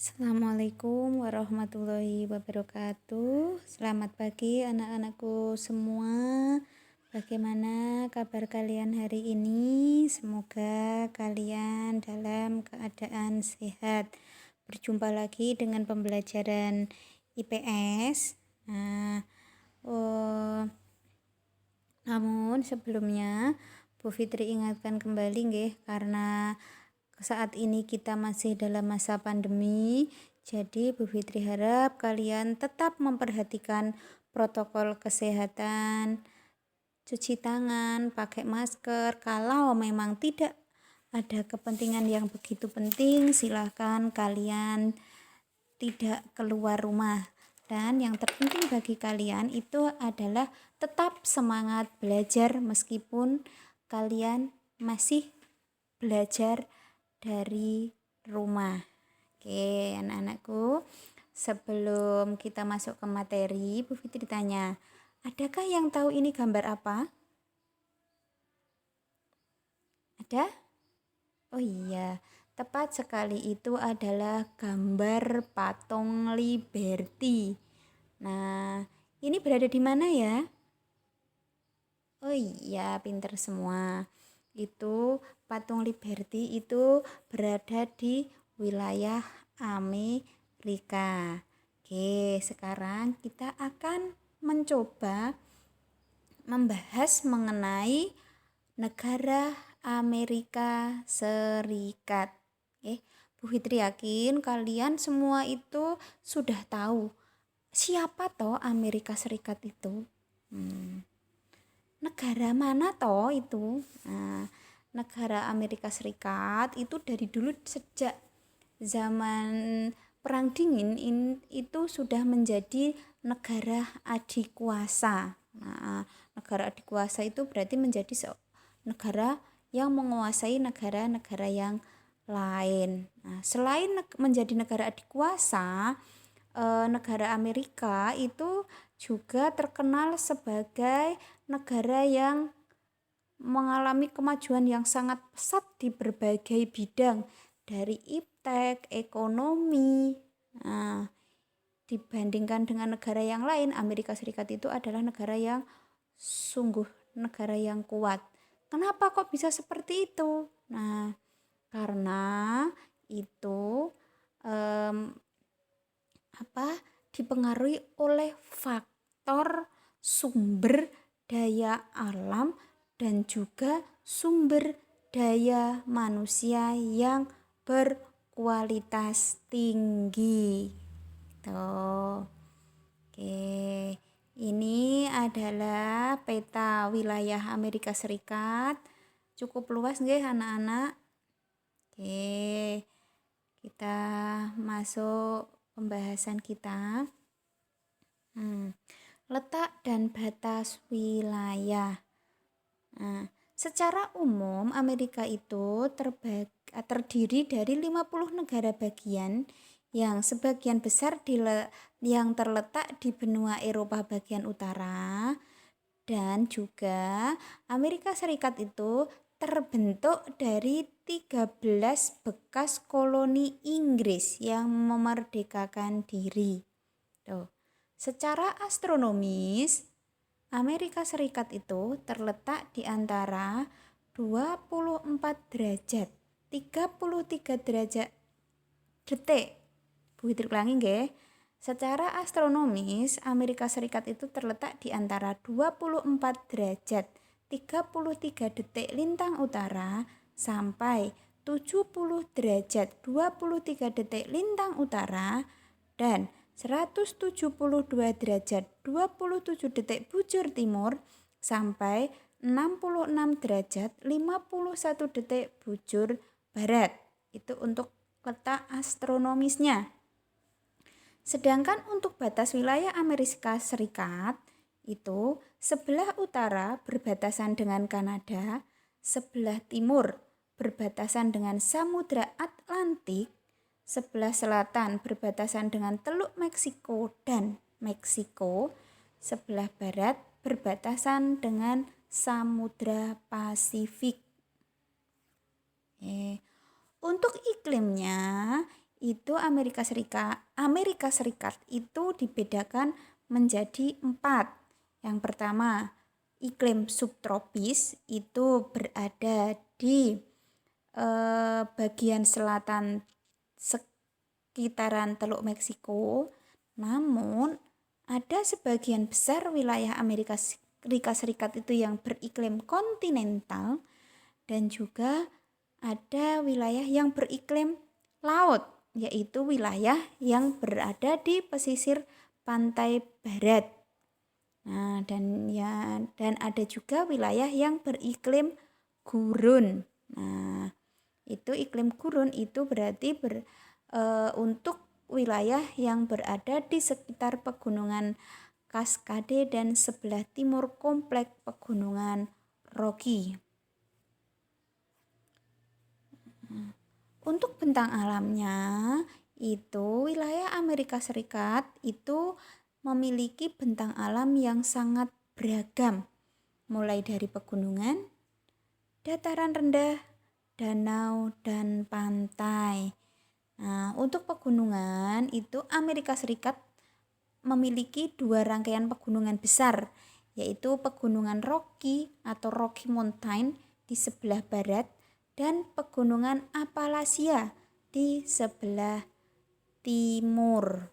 Assalamualaikum warahmatullahi wabarakatuh. Selamat pagi anak-anakku semua. Bagaimana kabar kalian hari ini? Semoga kalian dalam keadaan sehat. Berjumpa lagi dengan pembelajaran IPS. Namun sebelumnya Bu Fitri ingatkan kembali nggih, karena saat ini kita masih dalam masa pandemi, jadi Bu Fitri harap kalian tetap memperhatikan protokol kesehatan, cuci tangan, pakai masker. Kalau memang tidak ada kepentingan yang begitu penting, silahkan kalian tidak keluar rumah. Dan yang terpenting bagi kalian itu adalah tetap semangat belajar meskipun kalian masih belajar dari rumah. Oke, anak-anakku, sebelum kita masuk ke materi, Bu Fitri tanya, adakah yang tahu ini gambar apa? Ada? Oh iya, tepat sekali, itu adalah gambar patung Liberty. Nah, ini berada di mana ya? Oh iya, pinter semua. Itu patung Liberty itu berada di wilayah Amerika. Oke, sekarang kita akan mencoba membahas mengenai negara Amerika Serikat. Bu Fitri yakin kalian semua itu sudah tahu siapa toh Amerika Serikat itu. Negara mana toh itu? Nah, negara Amerika Serikat itu dari dulu sejak zaman Perang Dingin itu sudah menjadi negara adikuasa. Nah, negara adikuasa itu berarti menjadi negara yang menguasai negara-negara yang lain. Nah, selain menjadi negara adikuasa, negara Amerika itu juga terkenal sebagai negara yang mengalami kemajuan yang sangat pesat di berbagai bidang, dari iptek, ekonomi. Nah, dibandingkan dengan negara yang lain, Amerika Serikat itu adalah negara yang sungguh negara yang kuat. Kenapa kok bisa seperti itu? Nah, karena itu dipengaruhi oleh faktor sumber daya alam dan juga sumber daya manusia yang berkualitas tinggi. Tuh. Oke. Ini adalah peta wilayah Amerika Serikat. Cukup luas nggih anak-anak? Oke. Kita masuk pembahasan kita. Letak dan batas wilayah. Nah, secara umum Amerika itu terdiri dari 50 negara bagian yang sebagian besar yang terletak di benua Eropa bagian utara, dan juga Amerika Serikat itu terbentuk dari 13 bekas koloni Inggris yang memerdekakan diri. Tuh. Secara astronomis, Amerika Serikat itu terletak di antara 24 derajat 33 derajat detik. Bu Fitri ulangi nggih. Secara astronomis, Amerika Serikat itu terletak di antara 24 derajat 33 detik lintang utara sampai 70 derajat 23 detik lintang utara dan 172 derajat 27 detik bujur timur sampai 66 derajat 51 detik bujur barat. Itu untuk letak astronomisnya. Sedangkan untuk batas wilayah Amerika Serikat itu sebelah utara berbatasan dengan Kanada, sebelah timur berbatasan dengan Samudra Atlantik, sebelah selatan berbatasan dengan Teluk Meksiko dan Meksiko, sebelah barat berbatasan dengan Samudra Pasifik. Untuk iklimnya itu Amerika Serikat itu dibedakan menjadi 4. Yang pertama, iklim subtropis itu berada di bagian selatan sekitaran Teluk Meksiko. Namun ada sebagian besar wilayah Amerika Serikat itu yang beriklim kontinental, dan juga ada wilayah yang beriklim laut, yaitu wilayah yang berada di pesisir pantai barat. Nah, dan ada juga wilayah yang beriklim gurun. Nah, itu iklim gurun itu berarti untuk wilayah yang berada di sekitar pegunungan Cascade dan sebelah timur kompleks pegunungan Rocky. Untuk bentang alamnya, itu wilayah Amerika Serikat itu memiliki bentang alam yang sangat beragam, mulai dari pegunungan, dataran rendah, danau, dan pantai. Nah, untuk pegunungan itu Amerika Serikat memiliki 2 rangkaian pegunungan besar, yaitu pegunungan Rocky atau Rocky Mountain di sebelah barat dan pegunungan Appalachia di sebelah timur.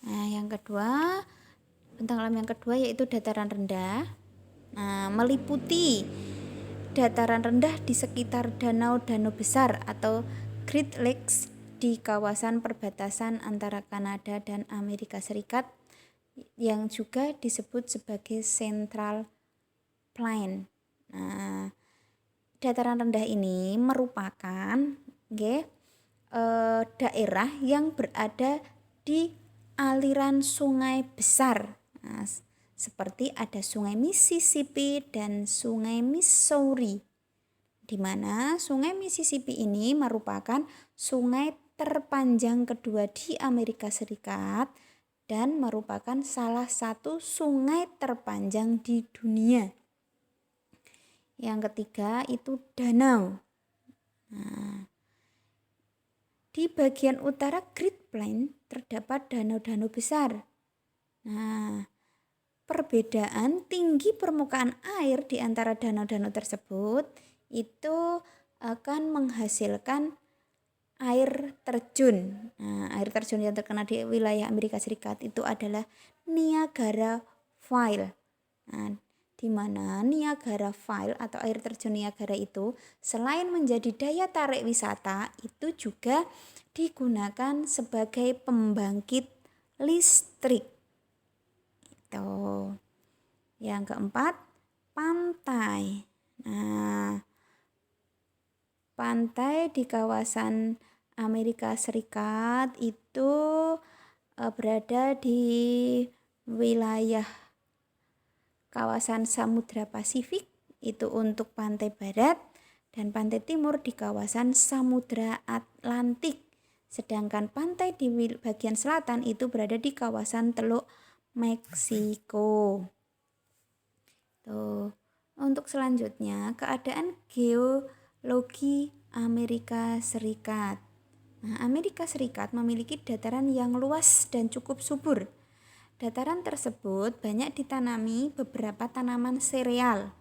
Nah, yang kedua, bentang alam yang kedua yaitu dataran rendah. Nah, meliputi dataran rendah di sekitar danau-danau besar atau Great Lakes di kawasan perbatasan antara Kanada dan Amerika Serikat yang juga disebut sebagai Central Plain. Nah, dataran rendah ini merupakan daerah yang berada di aliran sungai besar. Nah, seperti ada sungai Mississippi dan sungai Missouri, di mana sungai Mississippi ini merupakan sungai terpanjang kedua di Amerika Serikat dan merupakan salah satu sungai terpanjang di dunia. Yang ketiga itu danau. Nah, di bagian utara Great Plain terdapat danau-danau besar. Nah, perbedaan tinggi permukaan air di antara danau-danau tersebut itu akan menghasilkan air terjun. Nah, air terjun yang terkenal di wilayah Amerika Serikat itu adalah Niagara Falls. Nah, di mana Niagara Falls atau air terjun Niagara itu selain menjadi daya tarik wisata, itu juga digunakan sebagai pembangkit listrik. Itu. Yang keempat, pantai. Nah, pantai di kawasan Amerika Serikat itu berada di wilayah kawasan Samudra Pasifik itu untuk pantai barat, dan pantai timur di kawasan Samudra Atlantik. Sedangkan pantai di bagian selatan itu berada di kawasan Teluk Meksiko. Tuh. Untuk selanjutnya, keadaan geologi Amerika Serikat. Nah, Amerika Serikat memiliki dataran yang luas dan cukup subur. Dataran tersebut banyak ditanami beberapa tanaman sereal,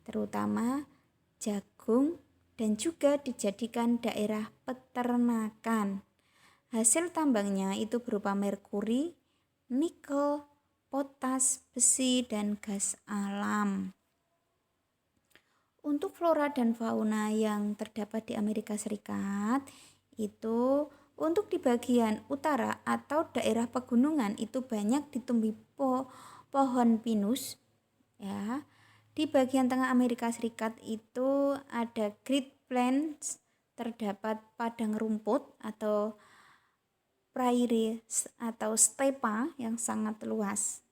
terutama jagung, dan juga dijadikan daerah peternakan. Hasil tambangnya itu berupa merkuri, nikel, potas, besi, dan gas alam. Untuk flora dan fauna yang terdapat di Amerika Serikat itu untuk di bagian utara atau daerah pegunungan itu banyak ditumbuhi pohon pinus, ya. Di bagian tengah Amerika Serikat itu ada Great Plains, terdapat padang rumput atau prairie atau stepa yang sangat luas.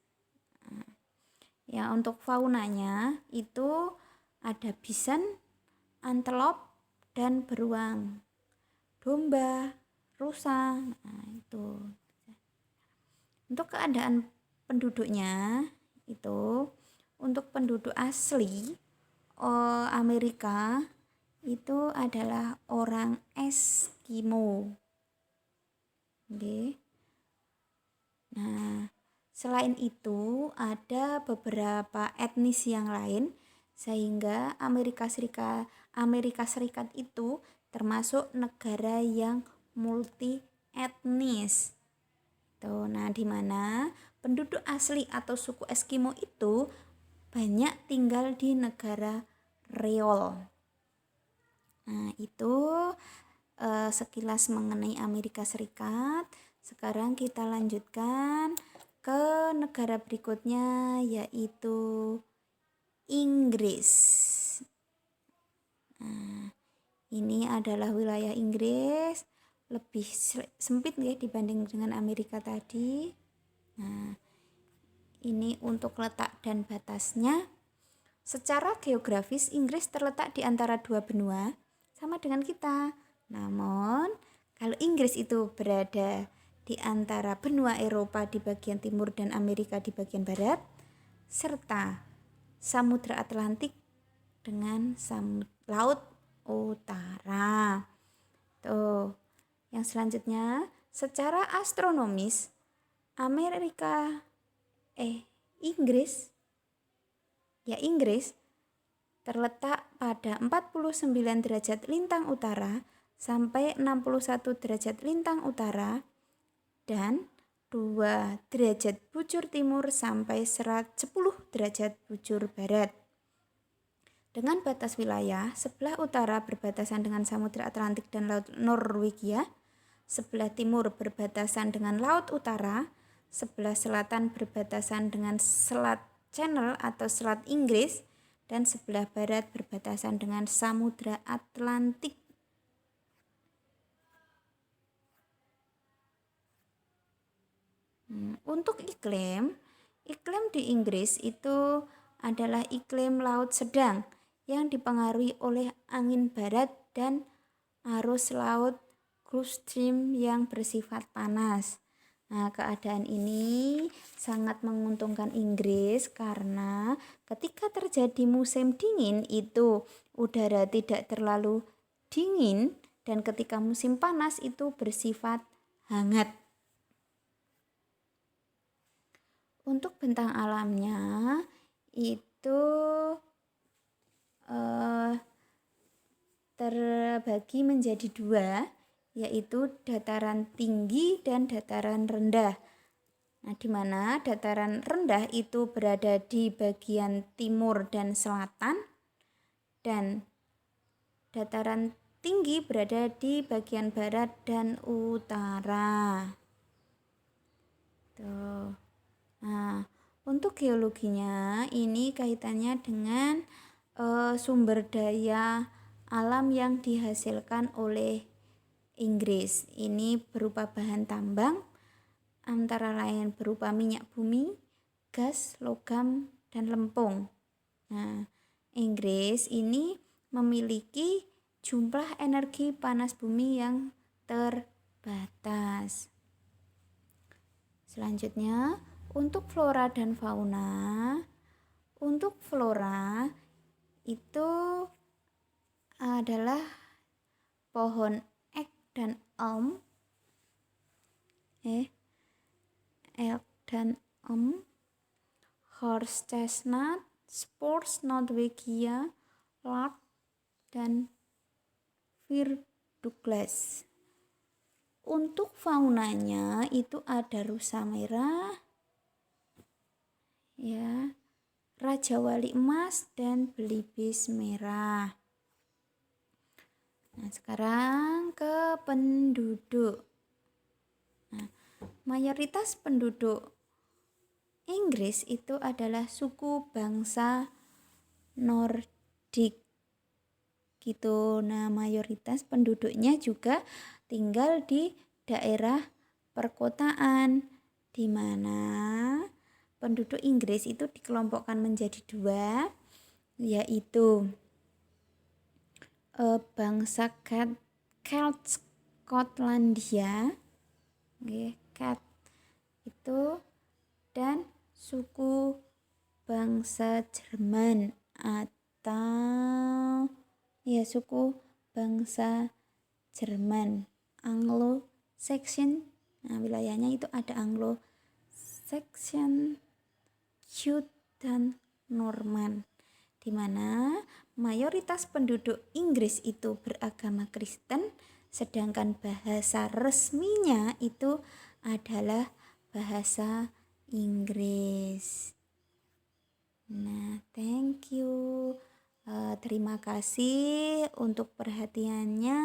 Ya, untuk faunanya itu ada bison, antelop, dan beruang, domba, rusa. Nah, itu. Untuk keadaan penduduknya itu untuk penduduk asli Amerika itu adalah orang Eskimo. Oke. Nah, selain itu ada beberapa etnis yang lain sehingga Amerika Serikat itu termasuk negara yang multi etnis. Tuh, nah di mana penduduk asli atau suku Eskimo itu banyak tinggal di negara Reol. Nah, itu sekilas mengenai Amerika Serikat. Sekarang kita lanjutkan ke negara berikutnya yaitu Inggris. Nah, ini adalah wilayah Inggris, lebih sempit ya dibanding dengan Amerika tadi. Nah, ini untuk letak dan batasnya. Secara geografis Inggris terletak di antara dua benua sama dengan kita. Namun, kalau Inggris itu berada di antara benua Eropa di bagian timur dan Amerika di bagian barat, serta Samudra Atlantik dengan Laut Utara. Tuh. Yang selanjutnya, secara astronomis Inggris terletak pada 49 derajat lintang utara sampai 61 derajat lintang utara dan 2 derajat bujur timur sampai 10 derajat bujur barat. Dengan batas wilayah, sebelah utara berbatasan dengan Samudra Atlantik dan Laut Norwegia, sebelah timur berbatasan dengan Laut Utara, sebelah selatan berbatasan dengan Selat Channel atau Selat Inggris, dan sebelah barat berbatasan dengan Samudra Atlantik. Untuk iklim di Inggris itu adalah iklim laut sedang yang dipengaruhi oleh angin barat dan arus laut Gulf Stream yang bersifat panas. Nah, keadaan ini sangat menguntungkan Inggris karena ketika terjadi musim dingin itu udara tidak terlalu dingin dan ketika musim panas itu bersifat hangat. Untuk bentang alamnya itu terbagi menjadi dua, yaitu dataran tinggi dan dataran rendah. Nah, di mana dataran rendah itu berada di bagian timur dan selatan dan dataran tinggi berada di bagian barat dan utara. Tuh. Nah, untuk geologinya ini kaitannya dengan sumber daya alam yang dihasilkan oleh Inggris. Ini berupa bahan tambang, antara lain berupa minyak bumi, gas, logam, dan lempung. Nah, Inggris ini memiliki jumlah energi panas bumi yang terbatas. Selanjutnya, untuk flora dan fauna. Untuk flora itu adalah pohon ek dan elm, horse chestnut, spruce Norwegia, larch, dan fir Douglas. Untuk faunanya itu ada rusa merah, ya, raja wali emas dan belibis merah. Nah, sekarang ke penduduk. Nah, mayoritas penduduk Inggris itu adalah suku bangsa Nordik. Gitu. Nah, mayoritas penduduknya juga tinggal di daerah perkotaan, di mana penduduk Inggris itu dikelompokkan menjadi dua, yaitu bangsa Celt Skotlandia, Celt itu, dan suku bangsa Jerman atau ya suku bangsa Jerman, Anglo-Saxon. Nah, wilayahnya itu ada Anglo-Saxon, Jute, dan Norman, di mana mayoritas penduduk Inggris itu beragama Kristen, sedangkan bahasa resminya itu adalah bahasa Inggris. Nah, thank you. Terima kasih untuk perhatiannya.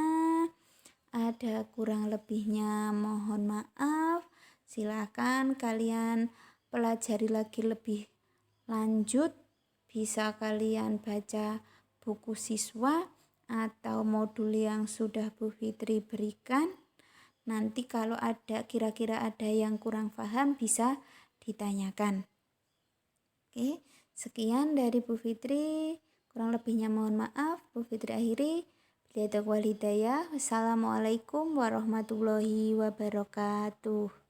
Ada kurang lebihnya mohon maaf. Silakan kalian pelajari lagi lebih lanjut. Bisa kalian baca buku siswa atau modul yang sudah Bu Fitri berikan. Nanti kalau kira-kira ada yang kurang paham bisa ditanyakan. Oke, sekian dari Bu Fitri. Kurang lebihnya mohon maaf. Bu Fitri akhiri. Wassalamualaikum warahmatullahi wabarakatuh.